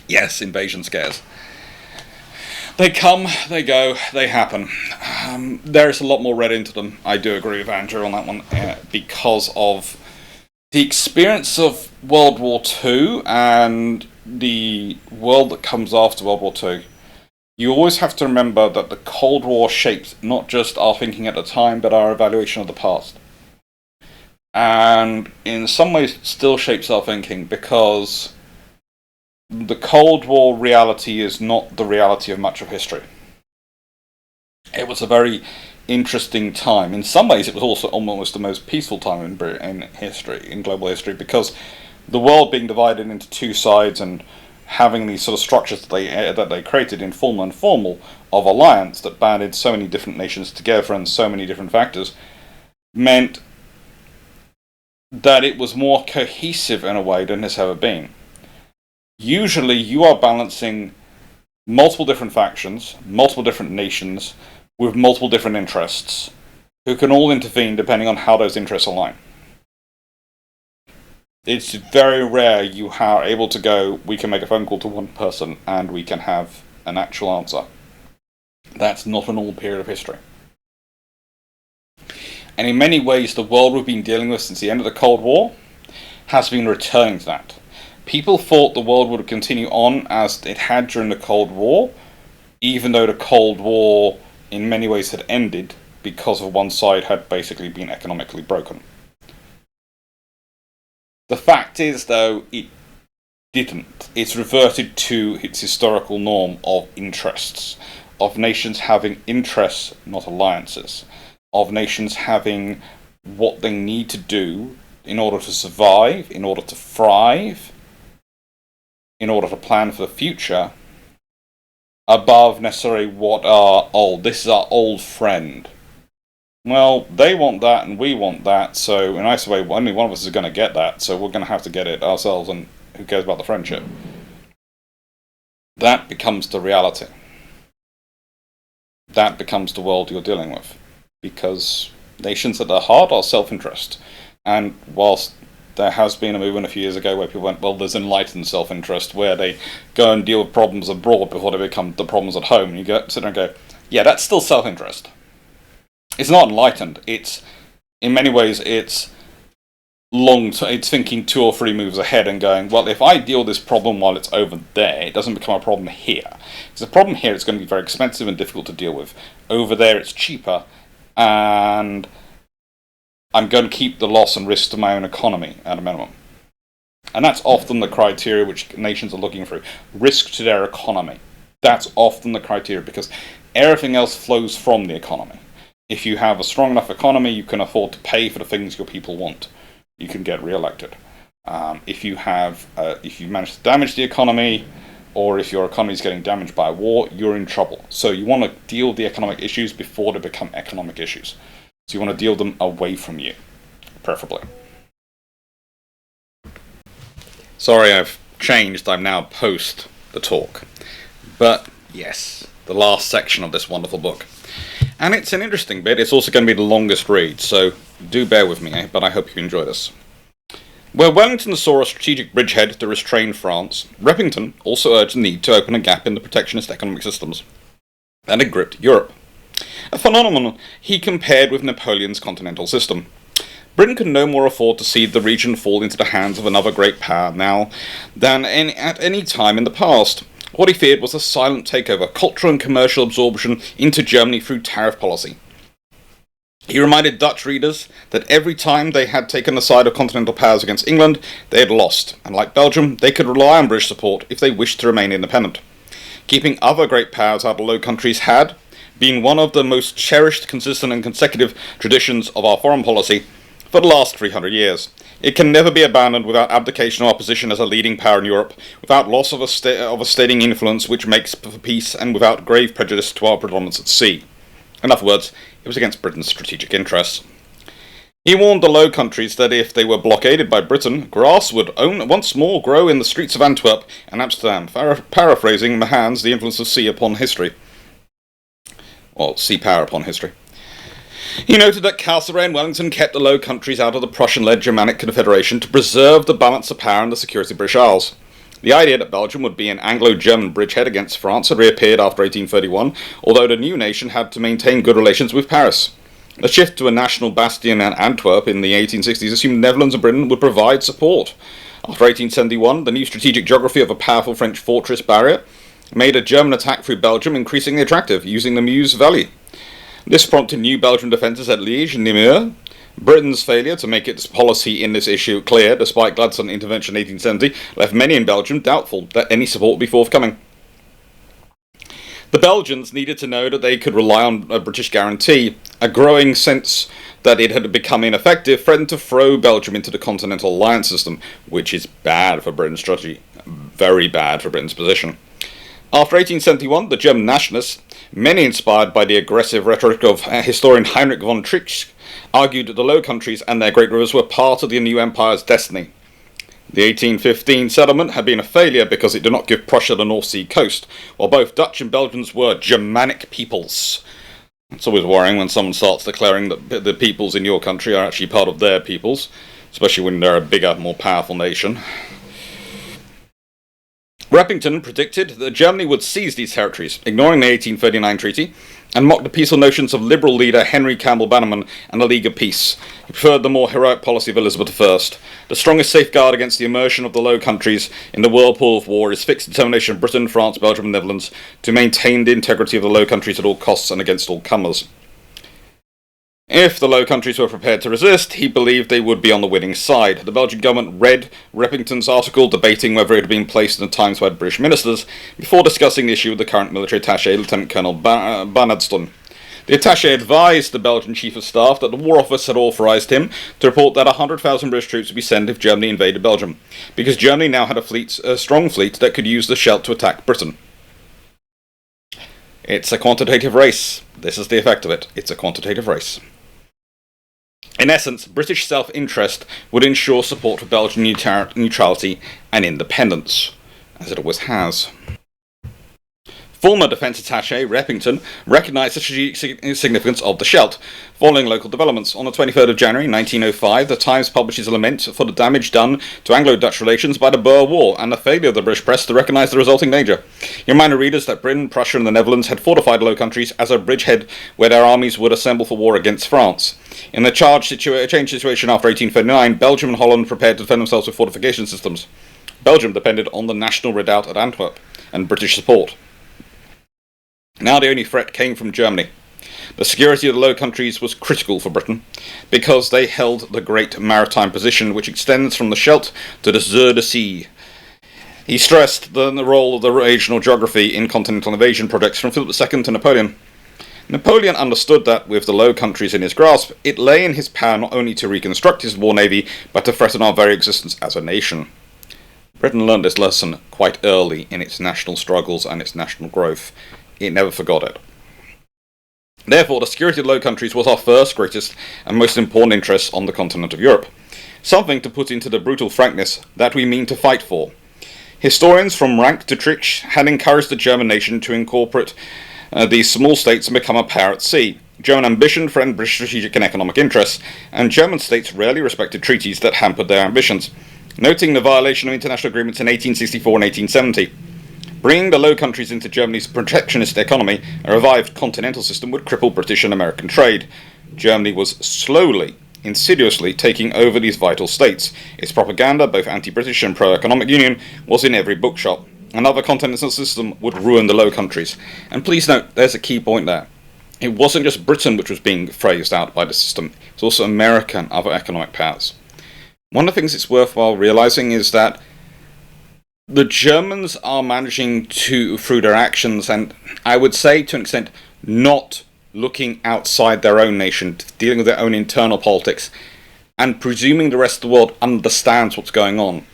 Yes, invasion scares. They come, they go, they happen. There is a lot more read into them. I do agree with Andrew on that one, because of the experience of World War II and the world that comes after World War II. You always have to remember that the Cold War shaped not just our thinking at the time, but our evaluation of the past. And in some ways it still shapes our thinking, because the Cold War reality is not the reality of much of history. It was a very interesting time. In some ways it was also almost the most peaceful time in history, in global history, because the world being divided into 2 sides and having these sort of structures that they created, informal and formal, of alliance that banded so many different nations together and so many different factors, meant that it was more cohesive in a way than it's ever been. Usually you are balancing multiple different factions, multiple different nations, with multiple different interests, who can all intervene depending on how those interests align. It's very rare you are able to go, we can make a phone call to one person and we can have an actual answer. That's not a normal period of history. And in many ways, the world we've been dealing with since the end of the Cold War has been returning to that. People thought the world would continue on as it had during the Cold War, even though the Cold War in many ways had ended because of one side had basically been economically broken. The fact is, though, it didn't. It's reverted to its historical norm of interests, of nations having interests, not alliances, of nations having what they need to do in order to survive, in order to thrive, in order to plan for the future, above necessarily what are old. This is our old friend. Well, they want that and we want that, so in a nice way, only one of us is going to get that, so we're going to have to get it ourselves, and who cares about the friendship? That becomes the reality. That becomes the world you're dealing with. Because nations at their heart are self-interest. And whilst there has been a movement a few years ago where people went, well, there's enlightened self-interest, where they go and deal with problems abroad before they become the problems at home, and you sit there and go, yeah, that's still self-interest. It's not enlightened. It's, in many ways, it's thinking 2 or 3 moves ahead and going, well, if I deal with this problem while it's over there, it doesn't become a problem here. Because the problem here is going to be very expensive and difficult to deal with. Over there, it's cheaper, and I'm going to keep the loss and risk to my own economy at a minimum. And that's often the criteria which nations are looking for. Risk to their economy. That's often the criteria, because everything else flows from the economy. If you have a strong enough economy, you can afford to pay for the things your people want. You can get re-elected. If you manage to damage the economy, or if your economy is getting damaged by a war, you're in trouble. So you want to deal with the economic issues before they become economic issues. So you want to deal them away from you, preferably. Sorry, I've changed. I'm now post the talk. But yes, the last section of this wonderful book. And it's an interesting bit. It's also going to be the longest read, so do bear with me, but I hope you enjoy this. Where Wellington saw a strategic bridgehead to restrain France, Repington also urged the need to open a gap in the protectionist economic systems that had gripped Europe. A phenomenon he compared with Napoleon's continental system. Britain could no more afford to see the region fall into the hands of another great power now than at any time in the past. What he feared was a silent takeover, cultural and commercial absorption into Germany through tariff policy. He reminded Dutch readers that every time they had taken the side of continental powers against England, they had lost, and like Belgium, they could rely on British support if they wished to remain independent. Keeping other great powers out of the Low Countries had been one of the most cherished, consistent and consecutive traditions of our foreign policy for the last 300 years. It can never be abandoned without abdication or opposition as a leading power in Europe, without loss of a stating influence which makes for peace, and without grave prejudice to our predominance at sea. In other words, it was against Britain's strategic interests. He warned the Low Countries that if they were blockaded by Britain, grass would once more grow in the streets of Antwerp and Amsterdam, paraphrasing Mahan's The Influence of Sea Upon History. Well, sea power upon history. He noted that Castlereagh and Wellington kept the Low Countries out of the Prussian-led Germanic Confederation to preserve the balance of power and the security of British Isles. The idea that Belgium would be an Anglo-German bridgehead against France had reappeared after 1831, although the new nation had to maintain good relations with Paris. The shift to a national bastion in Antwerp in the 1860s assumed Netherlands and Britain would provide support. After 1871, the new strategic geography of a powerful French fortress barrier made a German attack through Belgium increasingly attractive, using the Meuse Valley. This prompted new Belgian defences at Liège and Namur. Britain's failure to make its policy in this issue clear, despite Gladstone intervention in 1870, left many in Belgium doubtful that any support would be forthcoming. The Belgians needed to know that they could rely on a British guarantee. A growing sense that it had become ineffective threatened to throw Belgium into the Continental Alliance system, which is bad for Britain's strategy, very bad for Britain's position. After 1871, the German nationalists, many inspired by the aggressive rhetoric of historian Heinrich von Trisch, argued that the Low Countries and their great rivers were part of the new empire's destiny. The 1815 settlement had been a failure because it did not give Prussia the North Sea coast, while both Dutch and Belgians were Germanic peoples. It's always worrying when someone starts declaring that the peoples in your country are actually part of their peoples, especially when they're a bigger, more powerful nation. Repington predicted that Germany would seize these territories, ignoring the 1839 treaty, and mocked the peaceful notions of Liberal leader Henry Campbell Bannerman and the League of Peace. He preferred the more heroic policy of Elizabeth I. The strongest safeguard against the immersion of the Low Countries in the whirlpool of war is fixed determination of Britain, France, Belgium and Netherlands to maintain the integrity of the Low Countries at all costs and against all comers. If the Low Countries were prepared to resist, he believed they would be on the winning side. The Belgian government read Repington's article debating whether it had been placed in the Times by British ministers before discussing the issue with the current military attaché, Lieutenant Colonel Barnardson. The attaché advised the Belgian Chief of Staff that the War Office had authorised him to report that 100,000 British troops would be sent if Germany invaded Belgium, because Germany now had a strong fleet that could use the Scheldt to attack Britain. It's a quantitative race. This is the effect of it. It's a quantitative race. In essence, British self-interest would ensure support for Belgian neutrality and independence, as it always has. Former Defence Attaché Repington recognised the strategic significance of the Scheldt. Following local developments, on the 23rd of January 1905, the Times publishes a lament for the damage done to Anglo-Dutch relations by the Boer War and the failure of the British press to recognise the resulting danger. He reminded readers that Britain, Prussia and the Netherlands had fortified the Low Countries as a bridgehead where their armies would assemble for war against France. In the changed situation after 1839, Belgium and Holland prepared to defend themselves with fortification systems. Belgium depended on the national redoubt at Antwerp and British support. Now the only threat came from Germany. The security of the Low Countries was critical for Britain, because they held the great maritime position which extends from the Scheldt to the Zuider Sea. He stressed the role of the regional geography in continental invasion projects from Philip II to Napoleon. Napoleon understood that, with the Low Countries in his grasp, it lay in his power not only to reconstruct his war navy, but to threaten our very existence as a nation. Britain learned this lesson quite early in its national struggles and its national growth. It never forgot it. Therefore, the security of the Low Countries was our first, greatest, and most important interest on the continent of Europe. Something to put into the brutal frankness that we mean to fight for. Historians from Rank to Trisch had encouraged the German nation to incorporate these small states and become a power at sea. German ambition threatened British strategic and economic interests, and German states rarely respected treaties that hampered their ambitions, noting the violation of international agreements in 1864 and 1870. Bringing the Low Countries into Germany's protectionist economy, a revived continental system would cripple British and American trade. Germany was slowly insidiously taking over these vital states. Its propaganda, both anti-British and pro-economic union, was in every bookshop. Another continental system would ruin the Low Countries. And please note, there's a key point there. It wasn't just Britain which was being phased out by the system, it was also America and other economic powers. One of the things it's worthwhile realizing is that the Germans are managing to, through their actions, and I would say to an extent, not looking outside their own nation, dealing with their own internal politics, and presuming the rest of the world understands what's going on.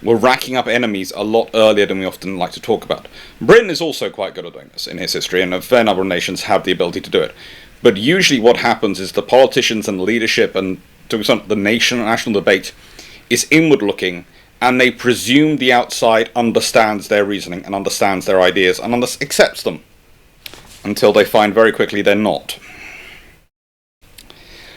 We're racking up enemies a lot earlier than we often like to talk about. Britain is also quite good at doing this in its history, and a fair number of nations have the ability to do it. But usually what happens is the politicians and the leadership and to some the national debate is inward looking, and they presume the outside understands their reasoning and understands their ideas and accepts them, until they find very quickly they're not.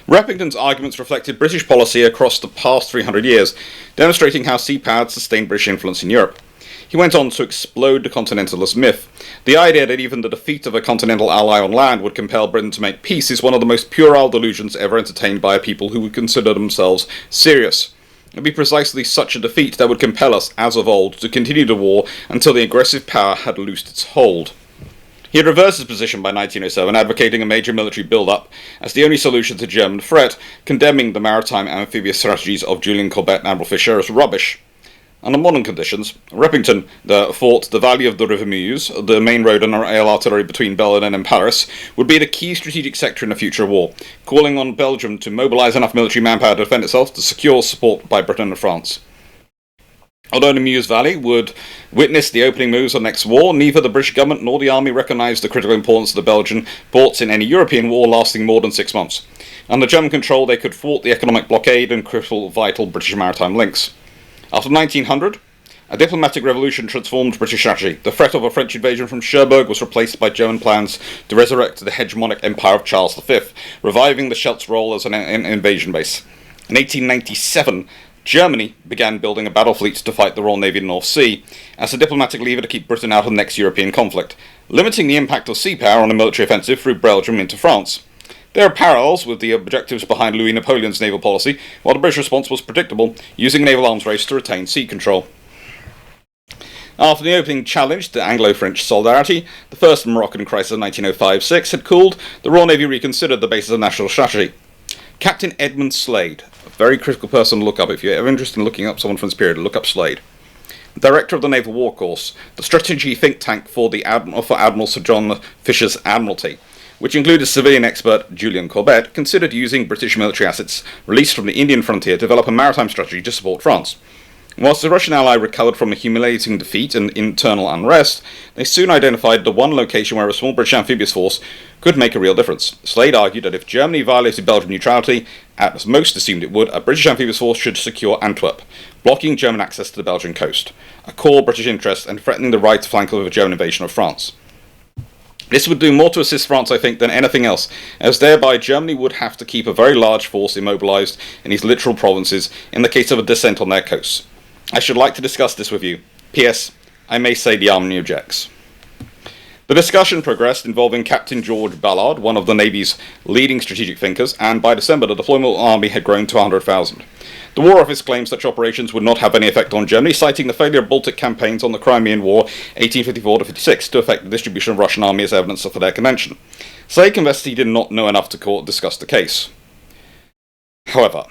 Repington's arguments reflected British policy across the past 300 years, demonstrating how sea power had sustained British influence in Europe. He went on to explode the continentalist myth. The idea that even the defeat of a continental ally on land would compel Britain to make peace is one of the most puerile delusions ever entertained by a people who would consider themselves serious. It would be precisely such a defeat that would compel us, as of old, to continue the war until the aggressive power had loosed its hold. He had reversed his position by 1907, advocating a major military build-up as the only solution to German threat, condemning the maritime amphibious strategies of Julian Corbett and Admiral Fisher as rubbish. Under modern conditions, Repington thought the valley of the River Meuse, the main road and rail artillery between Berlin and Paris, would be the key strategic sector in a future war, calling on Belgium to mobilise enough military manpower to defend itself to secure support by Britain and France. Although the Meuse Valley would witness the opening moves of the next war, neither the British government nor the army recognised the critical importance of the Belgian ports in any European war lasting more than 6 months. Under German control, they could thwart the economic blockade and cripple vital British maritime links. After 1900, a diplomatic revolution transformed British strategy. The threat of a French invasion from Cherbourg was replaced by German plans to resurrect the hegemonic empire of Charles V, reviving the Scheldt role as an invasion base. In 1897, Germany began building a battle fleet to fight the Royal Navy in the North Sea, as a diplomatic lever to keep Britain out of the next European conflict, limiting the impact of sea power on a military offensive through Belgium into France. There are parallels with the objectives behind Louis Napoleon's naval policy, while the British response was predictable, using a naval arms race to retain sea control. After the opening challenge to Anglo-French solidarity, the first Moroccan crisis of 1905-06 had cooled, the Royal Navy reconsidered the basis of national strategy. Captain Edmund Slade, a very critical person to look up if you're ever interested in looking up someone from this period, look up Slade. Director of the Naval War Course, the strategy think tank for Admiral Sir John Fisher's Admiralty, which included civilian expert Julian Corbett, considered using British military assets released from the Indian frontier to develop a maritime strategy to support France. Whilst the Russian ally recovered from a humiliating defeat and internal unrest, they soon identified the one location where a small British amphibious force could make a real difference. Slade argued that if Germany violated Belgian neutrality, as most assumed it would, a British amphibious force should secure Antwerp, blocking German access to the Belgian coast, a core British interest and threatening the right flank of a German invasion of France. This would do more to assist France, I think, than anything else, as thereby Germany would have to keep a very large force immobilised in these littoral provinces in the case of a descent on their coasts. I should like to discuss this with you. P.S. I may say the army objects. The discussion progressed, involving Captain George Ballard, one of the Navy's leading strategic thinkers, and by December the deployable army had grown to 100,000. The War Office claimed such operations would not have any effect on Germany, citing the failure of Baltic campaigns on the Crimean War 1854-56 to affect the distribution of Russian army as evidence for their contention. Slade confessed he did not know enough to discuss the case. However,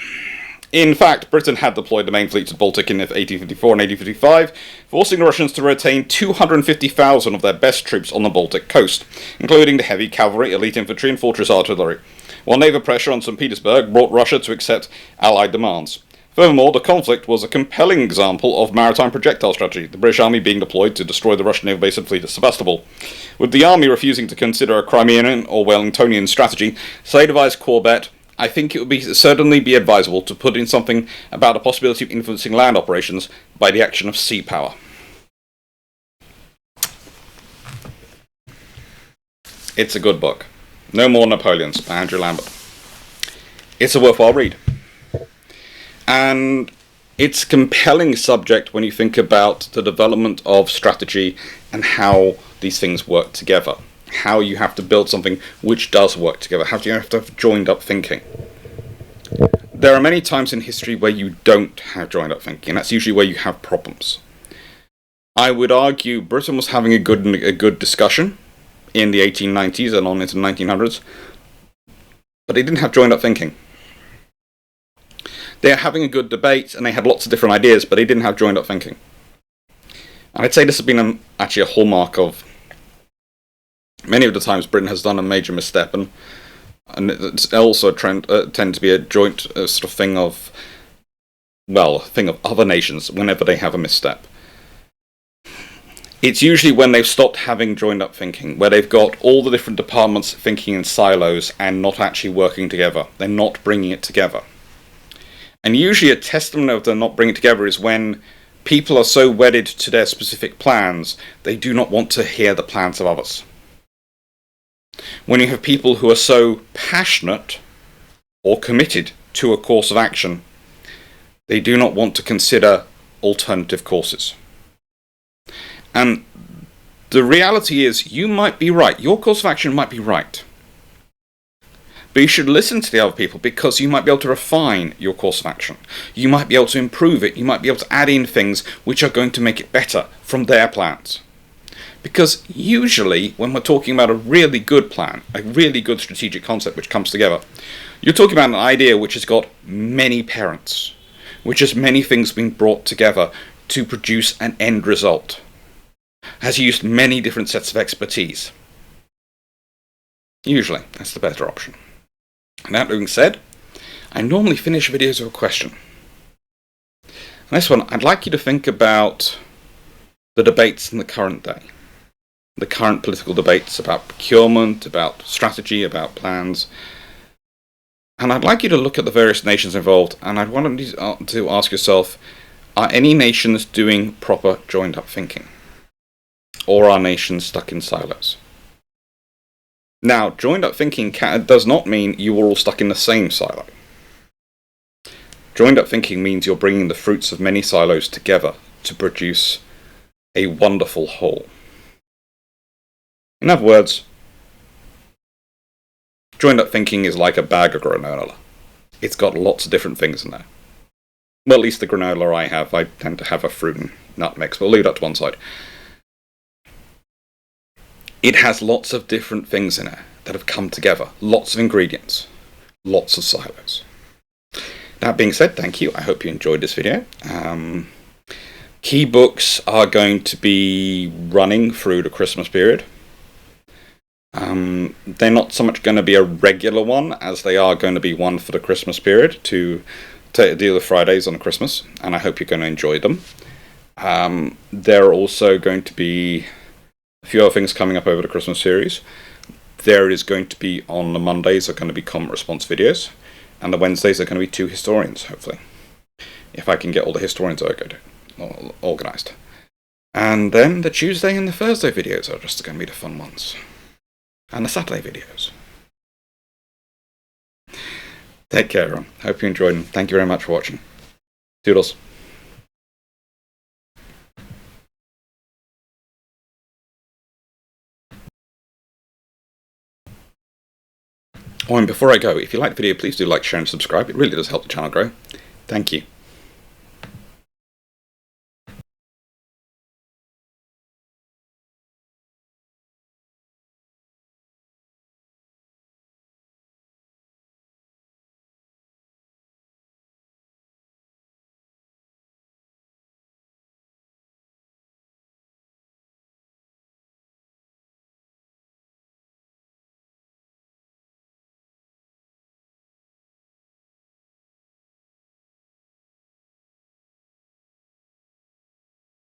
in fact, Britain had deployed the main fleet to the Baltic in 1854 and 1855, forcing the Russians to retain 250,000 of their best troops on the Baltic coast, including the heavy cavalry, elite infantry and fortress artillery, while naval pressure on St. Petersburg brought Russia to accept Allied demands. Furthermore, the conflict was a compelling example of maritime projectile strategy, the British army being deployed to destroy the Russian naval base and fleet at Sebastopol. With the army refusing to consider a Crimean or Wellingtonian strategy, Slade advised Corbett, I think it would certainly be advisable to put in something about the possibility of influencing land operations by the action of sea power. It's a good book. No More Napoleons by Andrew Lambert. It's a worthwhile read. And it's a compelling subject when you think about the development of strategy and how these things work together. How you have to build something which does work together. How do you have to have joined up thinking? there are many times in history where you don't have joined-up thinking, and that's usually where you have problems. I would argue Britain was having a good discussion in the 1890s and on into the 1900s, but they didn't have joined-up thinking. They are having a good debate, and they had lots of different ideas, but they didn't have joined-up thinking. And I'd say this has been actually a hallmark of many of the times Britain has done a major misstep, and it's also a trend, tend to be a joint sort of thing of other nations whenever they have a misstep. It's usually when they've stopped having joined-up thinking, where they've got all the different departments thinking in silos and not actually working together. They're not bringing it together. And usually a testament of them not bringing it together is when people are so wedded to their specific plans, they do not want to hear the plans of others. When you have people who are so passionate or committed to a course of action, they do not want to consider alternative courses. And the reality is, you might be right. Your course of action might be right. But you should listen to the other people, because you might be able to refine your course of action. You might be able to improve it. You might be able to add in things which are going to make it better from their plans. Because usually, when we're talking about a really good plan, a really good strategic concept which comes together, you're talking about an idea which has got many parents, which has many things being brought together to produce an end result, has used many different sets of expertise. Usually, that's the better option. And that being said, I normally finish videos with a question. And this one, I'd like you to think about the debates in the current day. The current political debates about procurement, about strategy, about plans. And I'd like you to look at the various nations involved, and I'd want you to ask yourself, are any nations doing proper joined-up thinking? Or are nations stuck in silos? Now, joined-up thinking does not mean you are all stuck in the same silo. Joined-up thinking means you're bringing the fruits of many silos together to produce a wonderful whole. In other words, joined-up thinking is like a bag of granola. It's got lots of different things in there. Well, at least the granola I have, I tend to have a fruit and nut mix, but we'll leave that to one side. It has lots of different things in it that have come together. Lots of ingredients. Lots of silos. That being said, thank you. I hope you enjoyed this video. Key books are going to be running through the Christmas period. They're not so much going to be a regular one as they are going to be one for the Christmas period to deal with Fridays on Christmas, and I hope you're going to enjoy them. There are also going to be a few other things coming up over the Christmas series. There is going to be, on the Mondays, are going to be comment response videos, and the Wednesdays are going to be 2 historians, hopefully. If I can get all the historians organised. And then the Tuesday and the Thursday videos are just going to be the fun ones. And the Saturday videos. Take care, everyone. Hope you enjoyed them. Thank you very much for watching. Toodles. Oh, and before I go, if you like the video, please do like, share, and subscribe. It really does help the channel grow. Thank you.